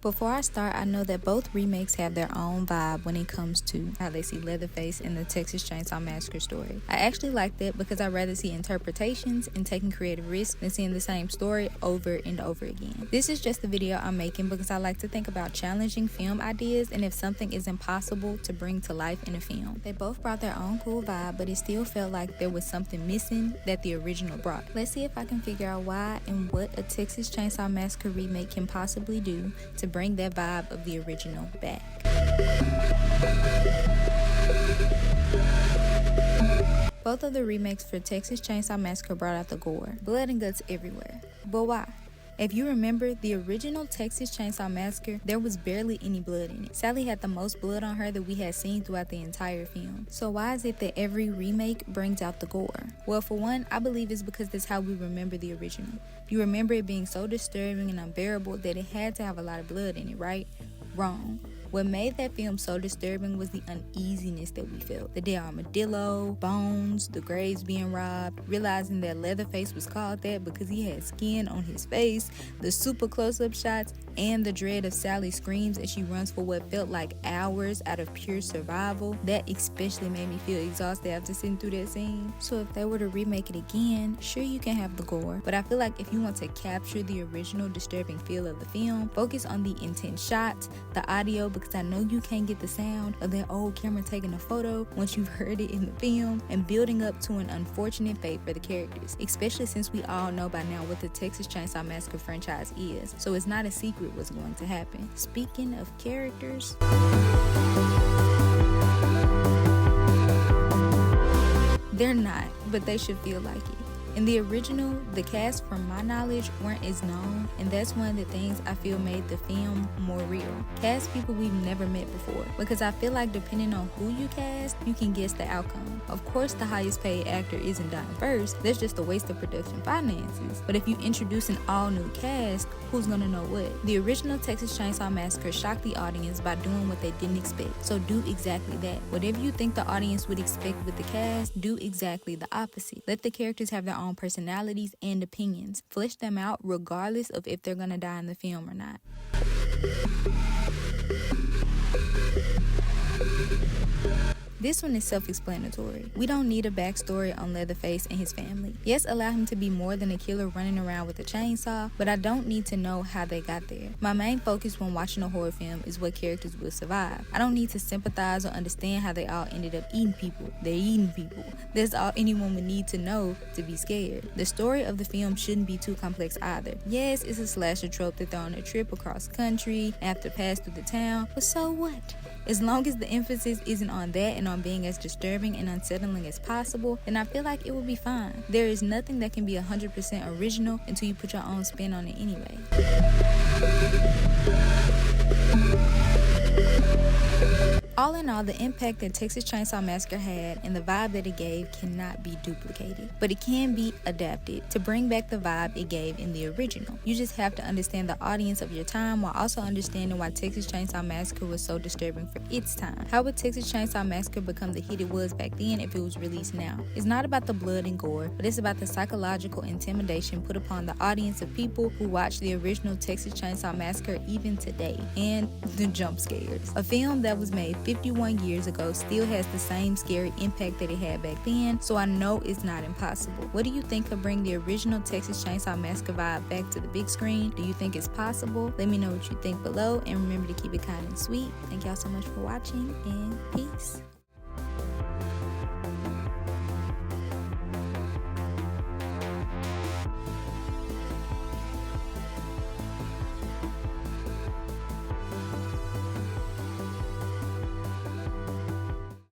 Before I start, I know that both remakes have their own vibe when it comes to how they see Leatherface in the Texas Chainsaw Massacre story. I actually like that because I'd rather see interpretations and taking creative risks than seeing the same story over and over again. This is just the video I'm making because I like to think about challenging film ideas and if something is impossible to bring to life in a film. They both brought their own cool vibe, but it still felt like there was something missing that the original brought. Let's see if I can figure out why and what a Texas Chainsaw Massacre remake can possibly do to bring that vibe of the original back. Both of the remakes for Texas Chainsaw Massacre brought out the gore, blood and guts everywhere. But why? If you remember, the original Texas Chainsaw Massacre, there was barely any blood in it. Sally had the most blood on her that we had seen throughout the entire film. So why is it that every remake brings out the gore? Well, for one, I believe it's because that's how we remember the original. You remember it being so disturbing and unbearable that it had to have a lot of blood in it, right? Wrong. What made that film so disturbing was the uneasiness that we felt. The dead armadillo, bones, the graves being robbed, realizing that Leatherface was called that because he had skin on his face, the super close-up shots, and the dread of Sally's screams as she runs for what felt like hours out of pure survival. That especially made me feel exhausted after sitting through that scene. So if they were to remake it again, sure, you can have the gore, but I feel like if you want to capture the original disturbing feel of the film, focus on the intense shots, the audio, because I know you can't get the sound of that old camera taking a photo once you've heard it in the film, and building up to an unfortunate fate for the characters, especially since we all know by now what the Texas Chainsaw Massacre franchise is, so it's not a secret what's going to happen. Speaking of characters, they're not, but they should feel like it. In the original, the cast, from my knowledge, weren't as known, and that's one of the things I feel made the film more real. Cast people we've never met before, because I feel like depending on who you cast, you can guess the outcome. Of course, the highest paid actor isn't dying first, that's just a waste of production finances. But if you introduce an all-new cast, who's gonna know what? The original Texas Chainsaw Massacre shocked the audience by doing what they didn't expect, so do exactly that. Whatever you think the audience would expect with the cast, do exactly the opposite. Let the characters have their own personalities and opinions. Flesh them out regardless of if they're gonna die in the film or not. This one is self-explanatory. We don't need a backstory on Leatherface and his family. Yes, allow him to be more than a killer running around with a chainsaw, but I don't need to know how they got there. My main focus when watching a horror film is what characters will survive. I don't need to sympathize or understand how they all ended up eating people. They're eating people. That's all anyone would need to know to be scared. The story of the film shouldn't be too complex either. Yes, it's a slasher trope that they're on a trip across country and have to pass through the town, but so what? As long as the emphasis isn't on that and on being as disturbing and unsettling as possible, then I feel like it will be fine. There is nothing that can be 100% original until you put your own spin on it anyway. All in all, the impact that Texas Chainsaw Massacre had and the vibe that it gave cannot be duplicated, but it can be adapted to bring back the vibe it gave in the original. You just have to understand the audience of your time while also understanding why Texas Chainsaw Massacre was so disturbing for its time. How would Texas Chainsaw Massacre become the hit it was back then if it was released now? It's not about the blood and gore, but it's about the psychological intimidation put upon the audience of people who watch the original Texas Chainsaw Massacre even today, and the jump scares. A film that was made 51 years ago still has the same scary impact that it had back then, so I know it's not impossible. What do you think could bring the original Texas Chainsaw Massacre vibe back to the big screen? Do you think it's possible? Let me know what you think below, and remember to keep it kind and sweet. Thank y'all so much for watching, and peace.